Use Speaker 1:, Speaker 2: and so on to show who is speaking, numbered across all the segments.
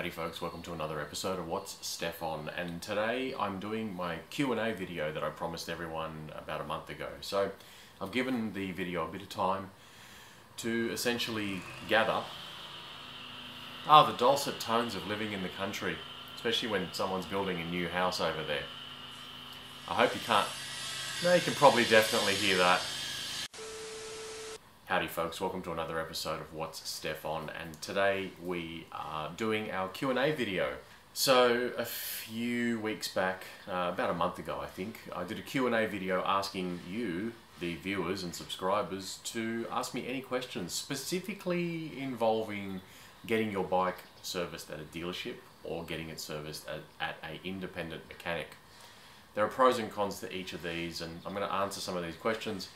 Speaker 1: Howdy folks, welcome to another episode of What's Stef On, and today I'm doing my Q&A video that I promised everyone about a month ago. So I've given the video a bit of time to essentially gather the dulcet tones of living in the country, especially when someone's building a new house over there. I hope you can't, no, you can probably definitely hear that. Howdy folks, welcome to another episode of What's Stef On, and today we are doing our Q&A video. So a few weeks back, about a month ago I think, I did a Q&A video asking you, the viewers and subscribers, to ask me any questions specifically involving getting your bike serviced at a dealership or getting it serviced at an independent mechanic. There are pros and cons to each of these, and I'm going to answer some of these questions.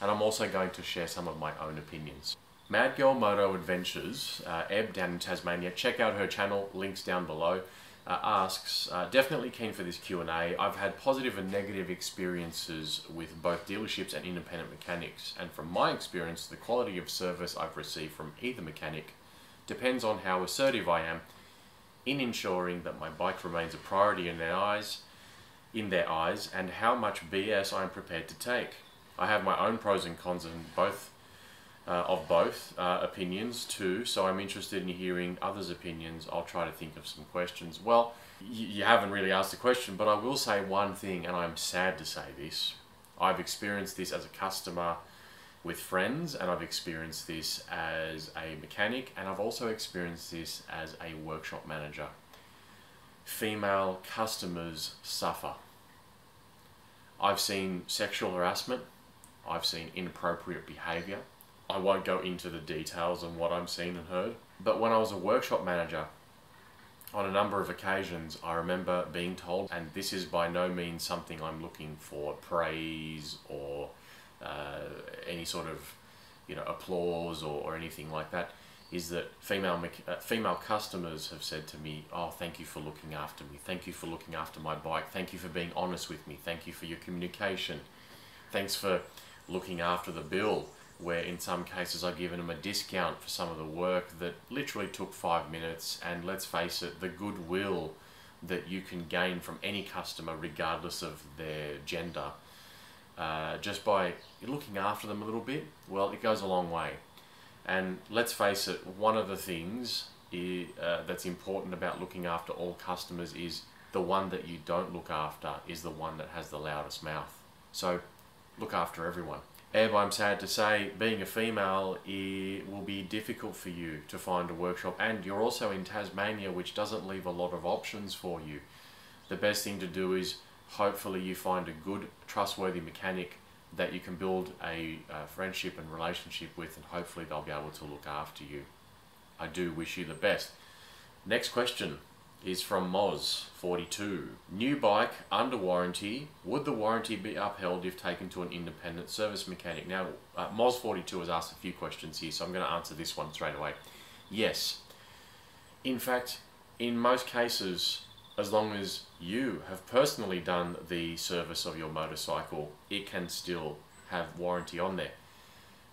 Speaker 1: And I'm also going to share some of my own opinions. MadGirlMotoAdventures, Eb down in Tasmania, check out her channel, links down below, asks, definitely keen for this Q&A. I've had positive and negative experiences with both dealerships and independent mechanics, and from my experience, the quality of service I've received from either mechanic depends on how assertive I am in ensuring that my bike remains a priority in their eyes, and how much BS I am prepared to take. I have my own pros and cons in both opinions too, so I'm interested in hearing others' opinions. I'll try to think of some questions. Well, you haven't really asked a question, but I will say one thing, and I'm sad to say this. I've experienced this as a customer with friends, and I've experienced this as a mechanic, and I've also experienced this as a workshop manager. Female customers suffer. I've seen sexual harassment. I've seen inappropriate behaviour. I won't go into the details on what I've seen and heard, but when I was a workshop manager, on a number of occasions I remember being told, and this is by no means something I'm looking for praise or any sort of applause or anything like that, is that female customers have said to me, "Oh, thank you for looking after me, thank you for looking after my bike, thank you for being honest with me, thank you for your communication, thanks for looking after the bill," where in some cases I've given them a discount for some of the work that literally took 5 minutes. And let's face it, the goodwill that you can gain from any customer regardless of their gender, just by looking after them a little bit, well, it goes a long way. And let's face it, one of the things that's important about looking after all customers is the one that you don't look after is the one that has the loudest mouth. So look after everyone. Eb, I'm sad to say, being a female, it will be difficult for you to find a workshop, and you're also in Tasmania, which doesn't leave a lot of options for you. The best thing to do is hopefully you find a good, trustworthy mechanic that you can build a friendship and relationship with, and hopefully they'll be able to look after you. I do wish you the best. Next question is from Moz42. New bike, under warranty. Would the warranty be upheld if taken to an independent service mechanic? Now, Moz42 has asked a few questions here, so I'm going to answer this one straight away. Yes. In fact, in most cases, as long as you have personally done the service of your motorcycle, it can still have warranty on there.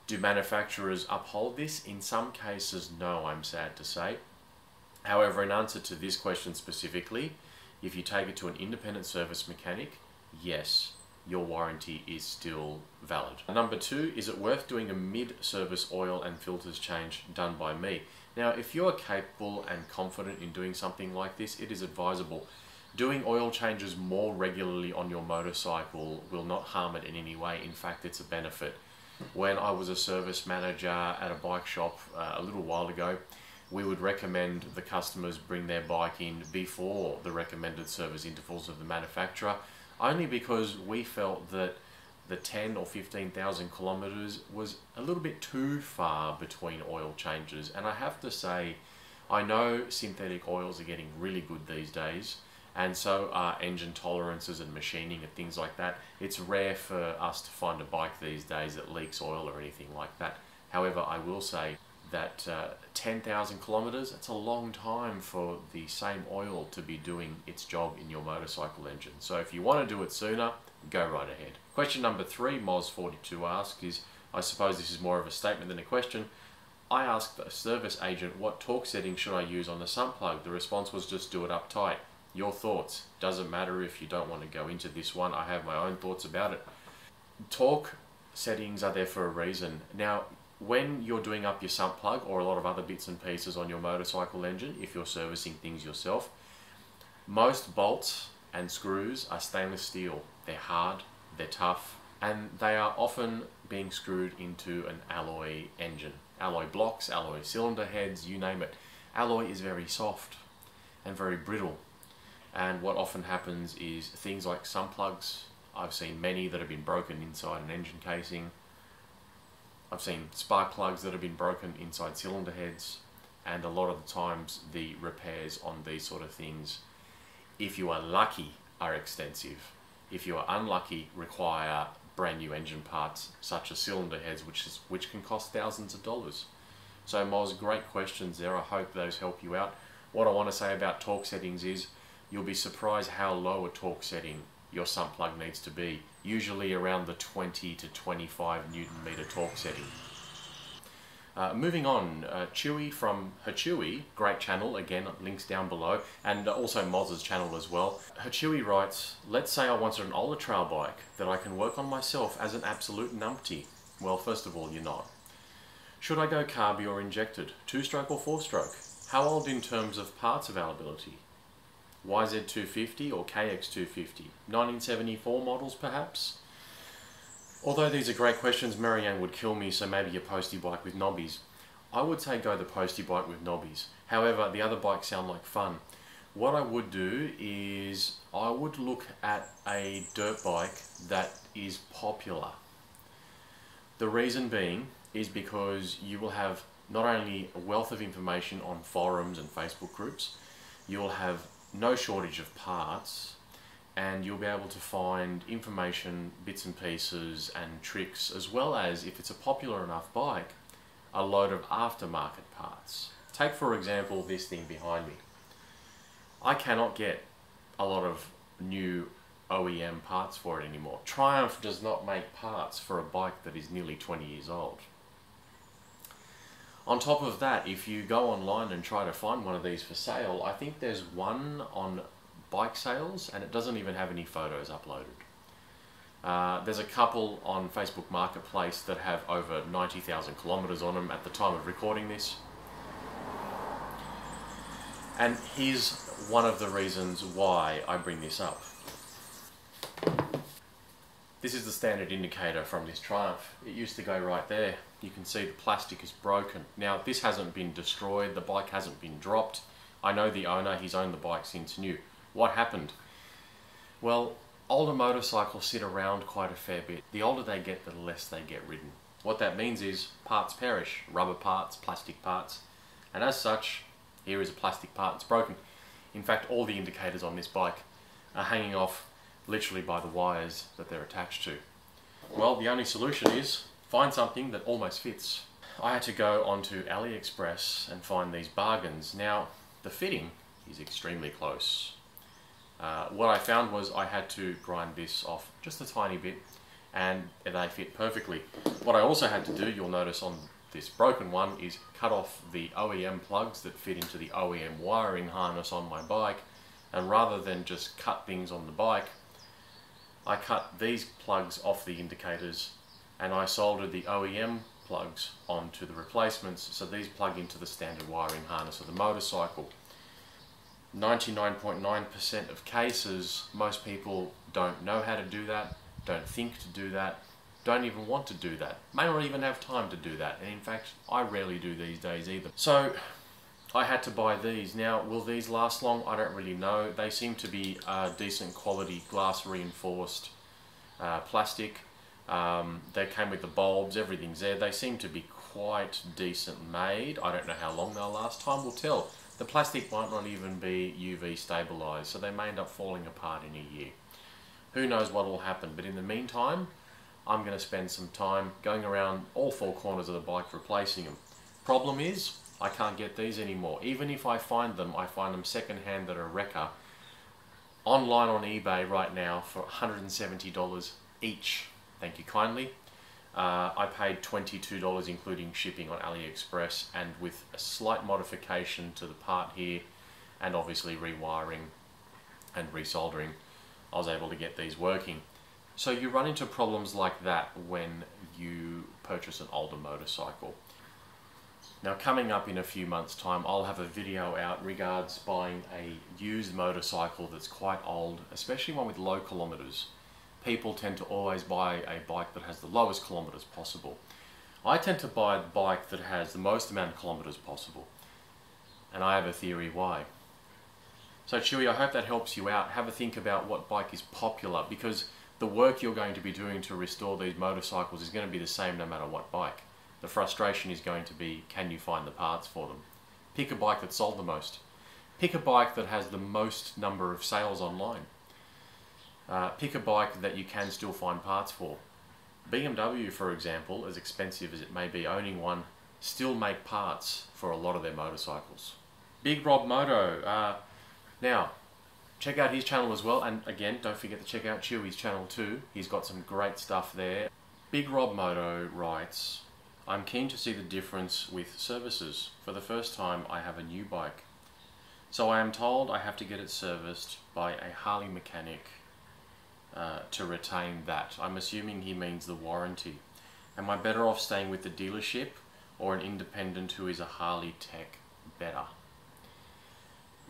Speaker 1: Do manufacturers uphold this? In some cases, no, I'm sad to say. However, in answer to this question specifically, if you take it to an independent service mechanic, yes, your warranty is still valid. Number 2, is it worth doing a mid-service oil and filters change done by me? Now, if you're capable and confident in doing something like this, it is advisable. Doing oil changes more regularly on your motorcycle will not harm it in any way. In fact, it's a benefit. When I was a service manager at a bike shop a little while ago, we would recommend the customers bring their bike in before the recommended service intervals of the manufacturer, only because we felt that the 10 or 15,000 kilometers was a little bit too far between oil changes. And I have to say, I know synthetic oils are getting really good these days, and so are engine tolerances and machining and things like that. It's rare for us to find a bike these days that leaks oil or anything like that. However, I will say that 10,000 kilometers, that's a long time for the same oil to be doing its job in your motorcycle engine. So if you want to do it sooner, go right ahead. Question number 3, Moz42 asks, is, I suppose this is more of a statement than a question, I asked the service agent, what torque setting should I use on the sump plug? The response was, just do it up tight. Your thoughts? Doesn't matter if you don't want to go into this one. I have my own thoughts about it. Torque settings are there for a reason. Now, when you're doing up your sump plug or a lot of other bits and pieces on your motorcycle engine, if you're servicing things yourself, most bolts and screws are stainless steel. They're hard, they're tough, and they are often being screwed into an alloy engine. Alloy blocks, alloy cylinder heads, you name it. Alloy is very soft and very brittle. And what often happens is things like sump plugs. I've seen many that have been broken inside an engine casing. I've seen spark plugs that have been broken inside cylinder heads. And a lot of the times the repairs on these sort of things, if you are lucky, are extensive. If you are unlucky, require brand new engine parts such as cylinder heads, which can cost thousands of dollars. So Moz, great questions there. I hope those help you out. What I want to say about torque settings is you'll be surprised how low a torque setting your sump plug needs to be. Usually around the 20 to 25 Newton meter torque setting. Moving on, Chewy from Hachewie, great channel, again links down below, and also Moz's channel as well. Hachewie writes, let's say I wanted an older trail bike that I can work on myself as an absolute numpty. Well, first of all, you're not. Should I go carby or injected? 2-stroke or 4-stroke? How old in terms of parts availability? YZ250 or KX250? 1974 models perhaps? Although these are great questions, Marianne would kill me, so maybe a postie bike with knobbies. I would say go the postie bike with knobbies. However, the other bikes sound like fun. What I would do is I would look at a dirt bike that is popular. The reason being is because you will have not only a wealth of information on forums and Facebook groups, you'll have no shortage of parts, and you'll be able to find information, bits and pieces and tricks, as well as, if it's a popular enough bike, a load of aftermarket parts. Take for example this thing behind me. I cannot get a lot of new OEM parts for it anymore. Triumph does not make parts for a bike that is nearly 20 years old. On top of that, if you go online and try to find one of these for sale, I think there's one on bike sales and it doesn't even have any photos uploaded. There's a couple on Facebook Marketplace that have over 90,000 kilometers on them at the time of recording this. And here's one of the reasons why I bring this up. This is the standard indicator from this Triumph. It used to go right there. You can see the plastic is broken. Now this hasn't been destroyed, the bike hasn't been dropped. I know the owner, he's owned the bike since new. What happened? Well, older motorcycles sit around quite a fair bit. The older they get, the less they get ridden. What that means is parts perish, rubber parts, plastic parts, and as such, here is a plastic part that's broken. In fact, all the indicators on this bike are hanging off literally by the wires that they're attached to. Well, the only solution is find something that almost fits. I had to go onto AliExpress and find these bargains. Now, the fitting is extremely close. What I found was I had to grind this off just a tiny bit and they fit perfectly. What I also had to do, you'll notice on this broken one, is cut off the OEM plugs that fit into the OEM wiring harness on my bike, and rather than just cut things on the bike, I cut these plugs off the indicators and I soldered the OEM plugs onto the replacements, so these plug into the standard wiring harness of the motorcycle. 99.9% of cases, most people don't know how to do that, don't think to do that, don't even want to do that, may not even have time to do that, and in fact I rarely do these days either. So I had to buy these. Now, will these last long? I don't really know. They seem to be decent quality glass reinforced plastic. They came with the bulbs, everything's there. They seem to be quite decent made. I don't know how long they'll last. Time will tell. The plastic might not even be UV stabilized, so they may end up falling apart in a year. Who knows what will happen, but in the meantime, I'm going to spend some time going around all four corners of the bike replacing them. Problem is, I can't get these anymore. Even if I find them second-hand at a wrecker, online on eBay right now for $170 each. Thank you kindly. I paid $22 including shipping on AliExpress, and with a slight modification to the part here and obviously rewiring and resoldering, I was able to get these working. So you run into problems like that when you purchase an older motorcycle. Now, coming up in a few months' time, I'll have a video out regards buying a used motorcycle that's quite old, especially one with low kilometers. People tend to always buy a bike that has the lowest kilometers possible. I tend to buy the bike that has the most amount of kilometers possible, and I have a theory why. So Chewy, I hope that helps you out. Have a think about what bike is popular, because the work you're going to be doing to restore these motorcycles is going to be the same no matter what bike. The frustration is going to be, can you find the parts for them? Pick a bike that sold the most. Pick a bike that has the most number of sales online. Pick a bike that you can still find parts for. BMW, for example, as expensive as it may be, owning one, still make parts for a lot of their motorcycles. BigRobMoto. Now, check out his channel as well, and again, don't forget to check out Chewy's channel too. He's got some great stuff there. BigRobMoto writes, I'm keen to see the difference with services. For the first time, I have a new bike. So I am told I have to get it serviced by a Harley mechanic to retain that. I'm assuming he means the warranty. Am I better off staying with the dealership or an independent who is a Harley tech better?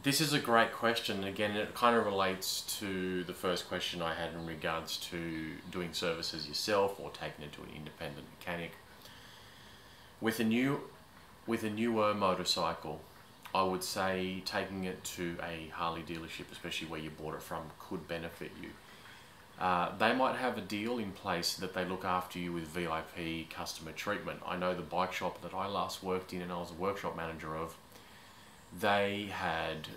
Speaker 1: This is a great question. Again, it kind of relates to the first question I had in regards to doing services yourself or taking it to an independent mechanic. With a newer motorcycle, I would say taking it to a Harley dealership, especially where you bought it from, could benefit you. They might have a deal in place that they look after you with VIP customer treatment. I know the bike shop that I last worked in and I was a workshop manager of, they had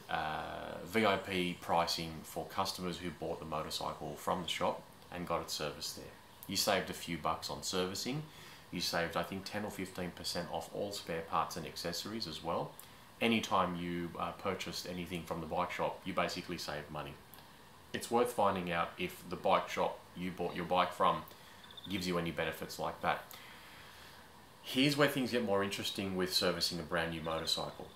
Speaker 1: VIP pricing for customers who bought the motorcycle from the shop and got it serviced there. You saved a few bucks on servicing. You saved, I think, 10 or 15% off all spare parts and accessories as well. Anytime you purchased anything from the bike shop, you basically saved money. It's worth finding out if the bike shop you bought your bike from gives you any benefits like that. Here's where things get more interesting with servicing a brand new motorcycle.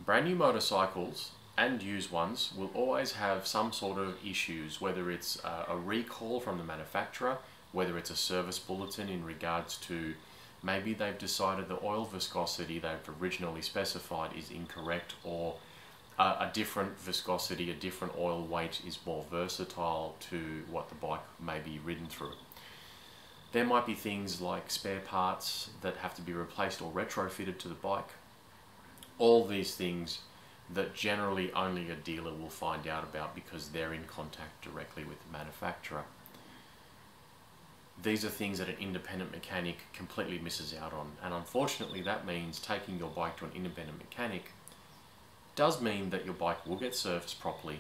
Speaker 1: Brand new motorcycles and used ones will always have some sort of issues, whether it's a recall from the manufacturer, whether it's a service bulletin in regards to maybe they've decided the oil viscosity they've originally specified is incorrect, or a different viscosity, a different oil weight is more versatile to what the bike may be ridden through. There might be things like spare parts that have to be replaced or retrofitted to the bike. All these things that generally only a dealer will find out about because they're in contact directly with the manufacturer. These are things that an independent mechanic completely misses out on, and unfortunately that means taking your bike to an independent mechanic does mean that your bike will get serviced properly,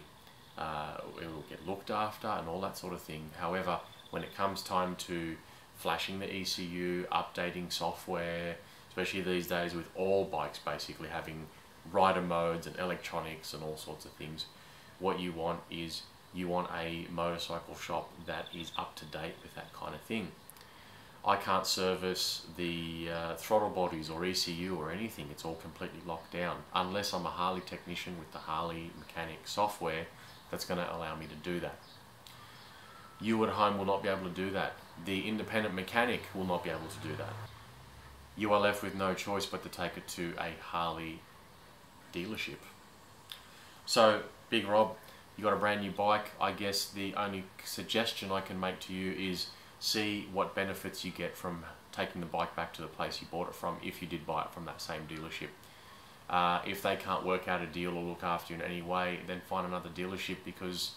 Speaker 1: it will get looked after and all that sort of thing. However, when it comes time to flashing the ECU, updating software, especially these days with all bikes basically having rider modes and electronics and all sorts of things, what you want is you want a motorcycle shop that is up to date with that kind of thing. I can't service the throttle bodies or ECU or anything. It's all completely locked down unless I'm a Harley technician with the Harley mechanic software that's going to allow me to do that. You at home will not be able to do that. The independent mechanic will not be able to do that. You are left with no choice but to take it to a Harley dealership. So, Big Rob, you got a brand new bike. I guess the only suggestion I can make to you is see what benefits you get from taking the bike back to the place you bought it from, if you did buy it from that same dealership. If they can't work out a deal or look after you in any way, then find another dealership, because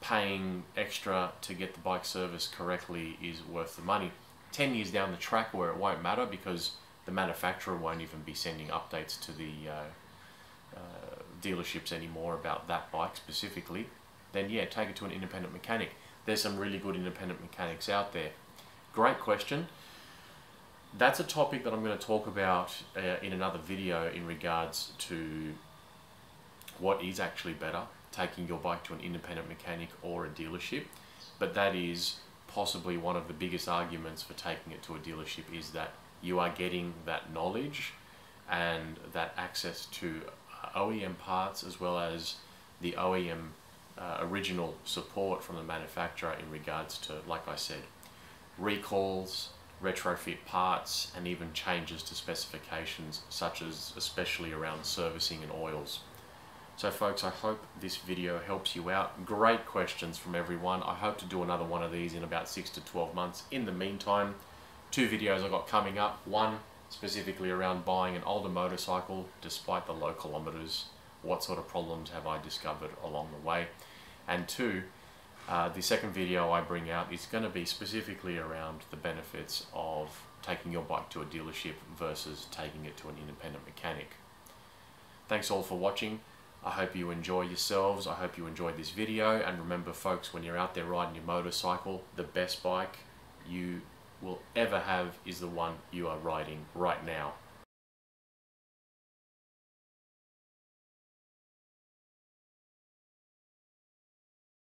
Speaker 1: paying extra to get the bike serviced correctly is worth the money. 10 years down the track where it won't matter because the manufacturer won't even be sending updates to the dealerships anymore about that bike specifically, then yeah, take it to an independent mechanic. There's some really good independent mechanics out there. Great question. That's a topic that I'm going to talk about in another video in regards to what is actually better, taking your bike to an independent mechanic or a dealership. But that is possibly one of the biggest arguments for taking it to a dealership is that you are getting that knowledge and that access to OEM parts, as well as the OEM original support from the manufacturer in regards to, like I said, recalls, retrofit parts, and even changes to specifications, such as especially around servicing and oils. So folks, I hope this video helps you out. Great questions from everyone. I hope to do another one of these in about 6 to 12 months. In the meantime, 2 videos I got coming up. One specifically around buying an older motorcycle despite the low kilometers. What sort of problems have I discovered along the way? And 2, the second video I bring out is going to be specifically around the benefits of taking your bike to a dealership versus taking it to an independent mechanic. Thanks all for watching. I hope you enjoy yourselves. I hope you enjoyed this video. And remember folks, when you're out there riding your motorcycle, the best bike you will ever have is the one you are riding right now.